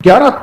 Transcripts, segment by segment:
11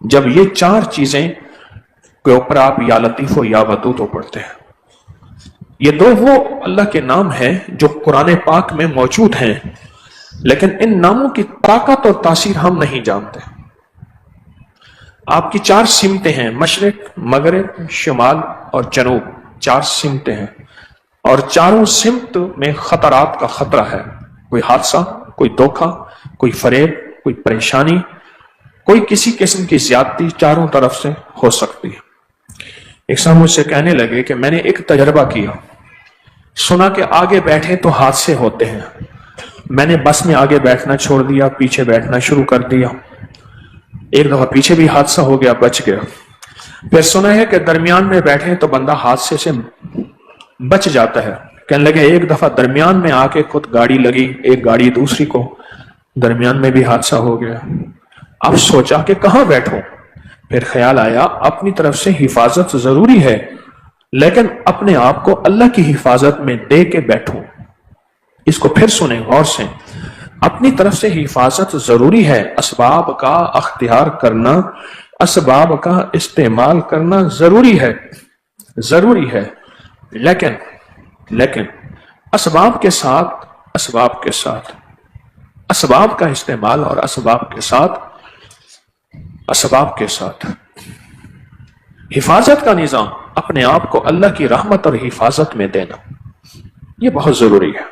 جب یہ چار چیزیں کے اوپر آپ یا لطیف و یا ودود پڑھتے ہیں، یہ دو وہ اللہ کے نام ہیں جو قرآن پاک میں موجود ہیں، لیکن ان ناموں کی طاقت اور تاثیر ہم نہیں جانتے۔ آپ کی چار سمتیں ہیں، مشرق، مغرب، شمال اور جنوب، چار سمتیں ہیں، اور چاروں سمت میں خطرات کا خطرہ ہے۔ کوئی حادثہ، کوئی دھوکہ، کوئی فریب، کوئی پریشانی، کوئی کسی قسم کی زیادتی چاروں طرف سے ہو سکتی ہے۔ ایک صاحب مجھ سے کہنے لگے کہ میں نے ایک تجربہ کیا، سنا کہ آگے بیٹھے تو حادثے ہوتے ہیں، میں نے بس میں آگے بیٹھنا چھوڑ دیا، پیچھے بیٹھنا شروع کر دیا، ایک دفعہ پیچھے بھی حادثہ ہو گیا، بچ گیا۔ پھر سنا ہے کہ درمیان میں بیٹھے تو بندہ حادثے سے بچ جاتا ہے۔ کہنے لگے ایک دفعہ درمیان میں آ کے خود گاڑی لگی، ایک گاڑی دوسری کو، درمیان میں بھی حادثہ ہو گیا۔ اب سوچا کہ کہاں بیٹھوں، پھر خیال آیا اپنی طرف سے حفاظت ضروری ہے، لیکن اپنے آپ کو اللہ کی حفاظت میں دے کے بیٹھوں۔ اس کو پھر سنیں غور سے، اپنی طرف سے حفاظت ضروری ہے، اسباب کا اختیار کرنا، اسباب کا استعمال کرنا ضروری ہے، لیکن اسباب کے ساتھ اسباب کا استعمال اور اسباب کے ساتھ حفاظت کا نظام، اپنے آپ کو اللہ کی رحمت اور حفاظت میں دینا، یہ بہت ضروری ہے۔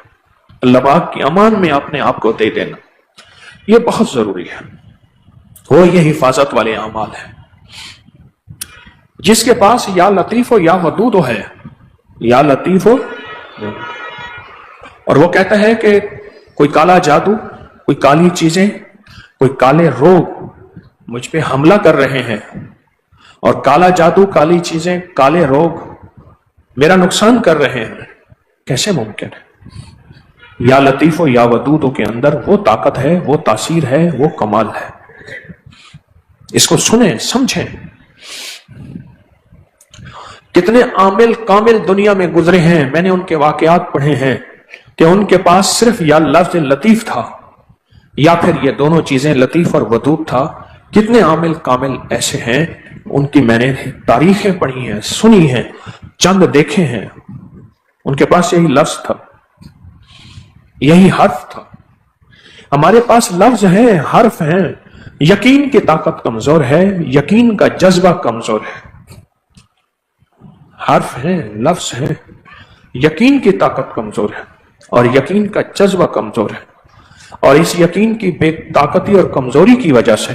اللہ پاک کی امان میں اپنے آپ کو دے دینا، یہ بہت ضروری ہے۔ وہ یہ حفاظت والے اعمال ہیں۔ جس کے پاس یا لطیف ہو یا ودود ہو ہے، یا لطیف ہو، اور وہ کہتا ہے کہ کوئی کالا جادو، کوئی کالی چیزیں، کوئی کالے روگ مجھ پہ حملہ کر رہے ہیں، اور کالا جادو، کالی چیزیں، کالے روگ میرا نقصان کر رہے ہیں، کیسے ممکن ہے؟ یا لطیف و یا ودود کے اندر وہ طاقت ہے، وہ تاثیر ہے، وہ کمال ہے۔ اس کو سنیں، سمجھیں۔ کتنے عامل کامل دنیا میں گزرے ہیں، میں نے ان کے واقعات پڑھے ہیں کہ ان کے پاس صرف یا لفظ لطیف تھا یا پھر یہ دونوں چیزیں لطیف اور ودود تھا۔ کتنے عامل کامل ایسے ہیں، ان کی میں نے تاریخیں پڑھی ہیں، سنی ہیں، چند دیکھے ہیں، ان کے پاس یہی لفظ تھا، یہی حرف تھا۔ ہمارے پاس لفظ ہیں، حرف ہیں، یقین کی طاقت کمزور ہے، یقین کا جذبہ کمزور ہے۔ حرف ہیں، لفظ ہیں، یقین کی طاقت کمزور ہے اور یقین کا جذبہ کمزور ہے، اور اس یقین کی بے طاقتی اور کمزوری کی وجہ سے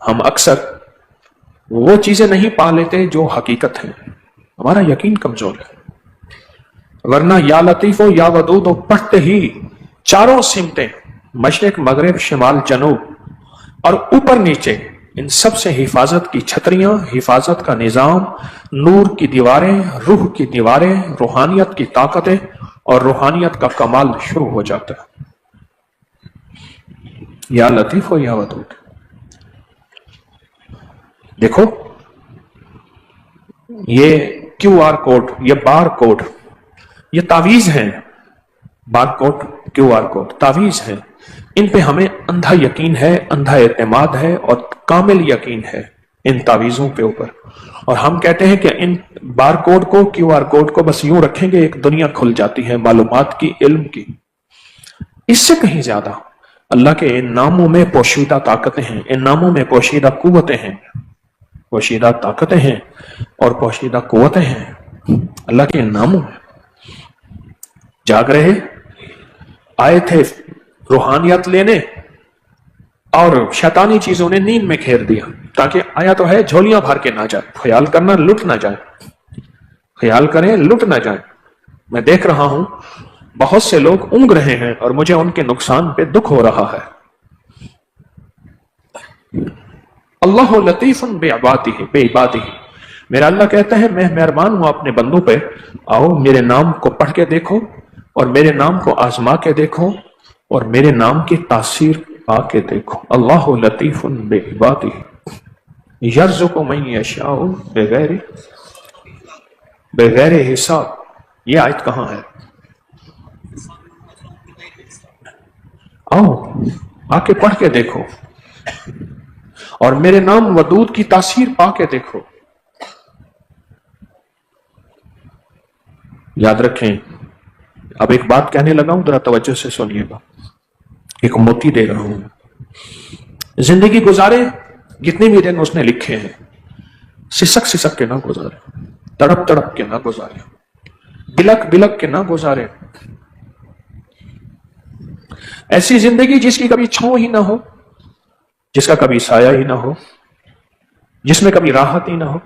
ہم اکثر وہ چیزیں نہیں پا لیتے جو حقیقت ہیں، ہمارا یقین کمزور ہے۔ ورنہ یا لطیف ہو یا ودود ہو پڑھتے ہی چاروں سمتیں، مشرق، مغرب، شمال، جنوب اور اوپر نیچے، ان سب سے حفاظت کی چھتریاں، حفاظت کا نظام، نور کی دیواریں، روح کی دیواریں، روحانیت کی طاقتیں اور روحانیت کا کمال شروع ہو جاتا ہے۔ یا لطیف ہو یا ودود۔ دیکھو یہ کیو آر کوڈ، یہ بار کوڈ، یہ تعویذ ہیں۔ Bar code, Q R code تعویذ ہیں، ان پہ ہمیں اندھا یقین ہے، اندھا اعتماد ہے اور کامل یقین ہے ان تعویذوں کے اوپر، اور ہم کہتے ہیں کہ ان بار کوڈ کو، کیو آر کوڈ کو بس یوں رکھیں گے ایک دنیا کھل جاتی ہے معلومات کی، علم کی۔ اس سے کہیں زیادہ اللہ کے ان ناموں میں پوشیدہ طاقتیں ہیں، ان ناموں میں پوشیدہ قوتیں ہیں، پوشیدہ طاقتیں ہیں اور پوشیدہ قوتیں ہیں اللہ کے ان ناموں میں۔ جاگ رہے آئے تھے روحانیت لینے اور شیطانی چیزوں نے نیند میں گھیر دیا، تاکہ آیا تو ہے جھولیاں بھر کے نہ جائے، خیال کرنا لٹ نہ جائے، خیال کریں لٹ نہ جائیں۔ میں دیکھ رہا ہوں بہت سے لوگ اونگ رہے ہیں اور مجھے ان کے نقصان پہ دکھ ہو رہا ہے۔ اللہ لطیف بعبادہ، میرا اللہ کہتا ہے میں مہربان ہوں اپنے بندوں پہ، آؤ میرے نام کو پڑھ کے دیکھو اور میرے نام کو آزما کے دیکھو اور میرے نام کی تاثیر پا کے دیکھو۔ اللہ لطیف بعبادہ یرزق من یشاء بغیر حساب۔ یہ آیت کہاں ہے؟ آؤ آ کے پڑھ کے دیکھو۔ اور میرے نام ودود کی تاثیر پا کے دیکھو. یاد رکھیں. اب ایک بات کہنے لگا ہوں, ذرا توجہ سے سنیے گا. ایک موتی دے رہا ہوں. زندگی گزارے جتنے بھی دن اس نے لکھے ہیں, سسک سسک کے نہ گزارے, تڑپ تڑپ کے نہ گزارے, بلک بلک کے نہ گزارے. ایسی زندگی جس کی کبھی چھاؤں ہی نہ ہو, جس کا کبھی سایہ ہی نہ ہو, جس میں کبھی راحت ہی نہ ہو.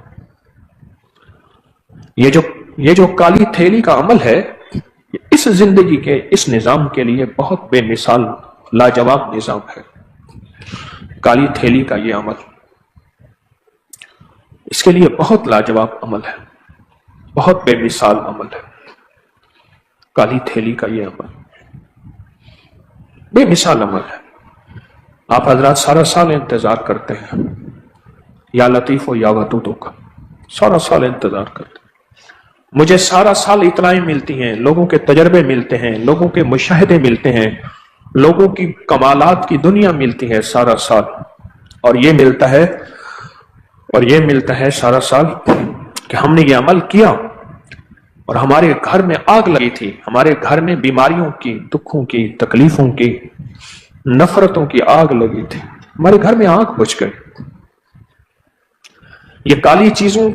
یہ جو کالی تھیلی کا عمل ہے, اس زندگی کے اس نظام کے لیے بہت بے مثال لاجواب نظام ہے. کالی تھیلی کا یہ عمل اس کے لیے بہت لاجواب عمل ہے, بہت بے مثال عمل ہے. کالی تھیلی کا یہ عمل بے مثال عمل ہے. آپ حضرات سارا سال انتظار کرتے ہیں یا لطیف و یا ودود کا, سارا سال انتظار کرتے ہیں. مجھے سارا سال اطلاعیں ملتی ہیں, لوگوں کے تجربے ملتے ہیں, لوگوں کے مشاہدے ملتے ہیں, لوگوں کی کمالات کی دنیا ملتی ہے سارا سال. اور یہ ملتا ہے سارا سال کہ ہم نے یہ عمل کیا اور ہمارے گھر میں آگ لگی تھی, ہمارے گھر میں بیماریوں کی, دکھوں کی, تکلیفوں کی, نفرتوں کی آگ لگی تھی, ہمارے گھر میں آگ بجھ گئی. یہ کالی چیزوں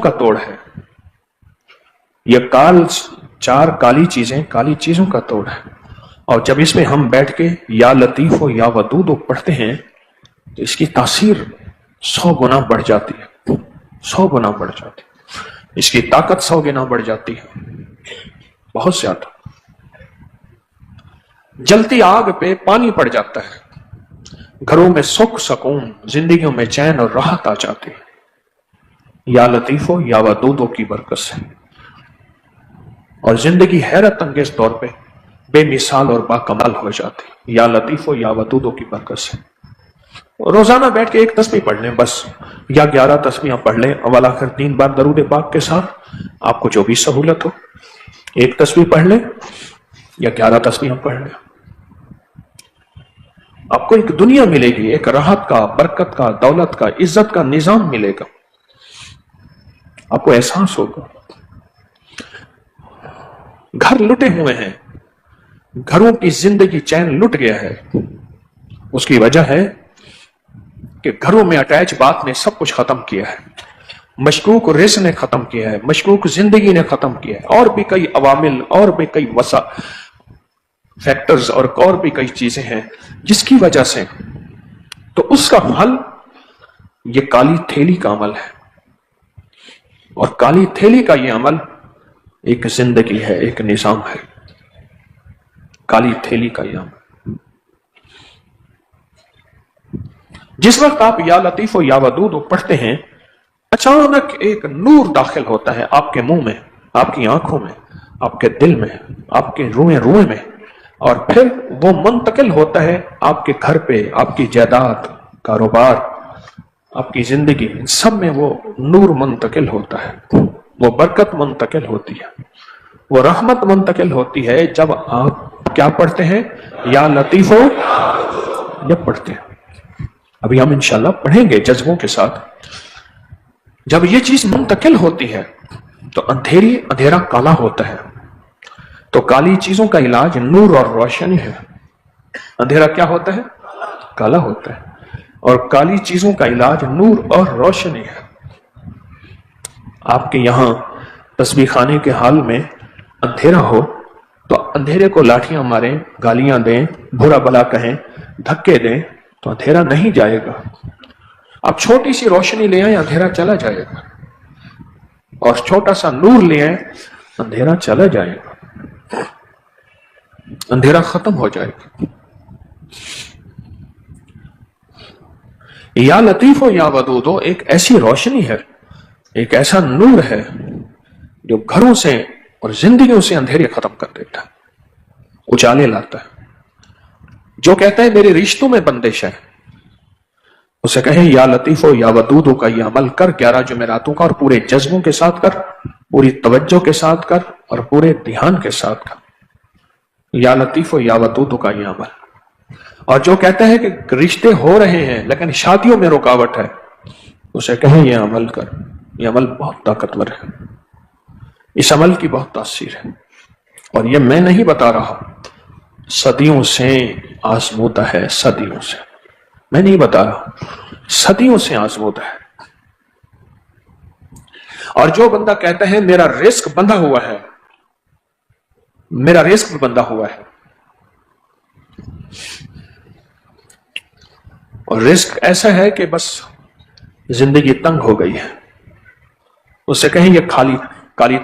کا توڑ ہے. یہ کالی چیزوں کا توڑ ہے. اور جب اس میں ہم بیٹھ کے یا لطیف و یا ودود پڑھتے ہیں تو اس کی تاثیر 100 گنا بڑھ جاتی ہے, 100 گنا بڑھ جاتی ہے. اس کی طاقت 100 گنا بڑھ جاتی ہے, بہت زیادہ. جلتی آگ پہ پانی پڑ جاتا ہے, گھروں میں سکھ سکون, زندگیوں میں چین اور راحت آ جاتی ہے. یا لطیف و یا ودود کی برکت سے. اور زندگی حیرت انگیز طور پہ بے مثال اور باکمال ہو جاتی ہے یا لطیف و یا ودود کی برکت سے. روزانہ بیٹھ کے ایک تسبیح پڑھ لیں بس, یا 11 تسبیحاں پڑھ لیں اول آخر 3 بار درود پاک کے ساتھ, آپ کو جو بھی سہولت ہو. ایک تسبیح پڑھ لیں یا 11 تسبیحاں پڑھ لیں. آپ کو ایک دنیا ملے گی, ایک راحت کا, برکت کا, دولت کا, عزت کا نظام ملے گا. آپ کو احساس ہوگا. گھر لٹے ہوئے ہیں, گھروں کی زندگی چین لٹ گیا ہے. اس کی وجہ ہے کہ گھروں میں اٹیچ بات نے سب کچھ ختم کیا ہے, مشکوک رزق نے ختم کیا ہے, مشکوک زندگی نے ختم کیا ہے, اور بھی کئی عوامل, اور بھی کئی فیکٹرز اور بھی کئی چیزیں ہیں جس کی وجہ سے. تو اس کا حل یہ کالی تھیلی کا عمل ہے. اور کالی تھیلی کا یہ عمل ایک زندگی ہے, ایک نظام ہے. کالی تھیلی کا یہ عمل. جس وقت آپ یا لطیف و یا ودود پڑھتے ہیں, اچانک ایک نور داخل ہوتا ہے آپ کے منہ میں, آپ کی آنکھوں میں, آپ کے دل میں, آپ کے روئے میں, اور پھر وہ منتقل ہوتا ہے آپ کے گھر پہ, آپ کی جائیداد, کاروبار, آپ کی زندگی, سب میں وہ نور منتقل ہوتا ہے, وہ برکت منتقل ہوتی ہے, وہ رحمت منتقل ہوتی ہے جب آپ کیا پڑھتے ہیں, یا لطیف ہو جب پڑھتے ہیں. ابھی ہم انشاءاللہ پڑھیں گے جذبوں کے ساتھ. جب یہ چیز منتقل ہوتی ہے تو اندھیرا کالا ہوتا ہے. تو کالی چیزوں کا علاج نور اور روشنی ہے. اندھیرا کیا ہوتا ہے؟ کالا ہوتا ہے. اور کالی چیزوں کا علاج نور اور روشنی ہے. آپ کے یہاں تسبیح خانے کے حال میں اندھیرا ہو تو اندھیرے کو لاٹھیاں ماریں, گالیاں دیں, برا بلا کہیں, دھکے دیں, تو اندھیرا نہیں جائے گا. آپ چھوٹی سی روشنی لے آئیں, اندھیرا چلا جائے گا. اور چھوٹا سا نور لے آئیں, اندھیرا چلا جائے گا, اندھیرا ختم ہو جائے گا. یا لطیف ہو یا ودود ہو ایک ایسی روشنی ہے, ایک ایسا نور ہے جو گھروں سے اور زندگیوں سے اندھیرے ختم کر دیتا ہے, اجالے لاتا ہے. جو کہتا ہے میرے رشتوں میں بندش ہے, اسے کہیں یا لطیف ہو یا ودود کا یہ عمل کر 11 جمعراتوں کا, اور پورے جذبوں کے ساتھ کر, پوری توجہ کے ساتھ کر, اور پورے دھیان کے ساتھ کر. یا لطیف ہو یا ودود کا یہ عمل. اور جو کہتا ہے کہ رشتے ہو رہے ہیں لیکن شادیوں میں رکاوٹ ہے، اسے کہیں یہ عمل کر، یہ عمل بہت طاقتور ہے، اس عمل کی بہت تاثیر ہے، اور یہ میں نہیں بتا رہا، صدیوں سے آزمودہ ہے، صدیوں سے، میں نہیں بتا رہا، صدیوں سے آزمودہ ہے۔ اور جو بندہ کہتا ہے میرا رزق بندھا ہوا ہے، میرا رزق بھی بندھا ہوا ہے، اور رزق ایسا ہے کہ بس زندگی تنگ ہو گئی ہے، اس سے کہیں یہ کالی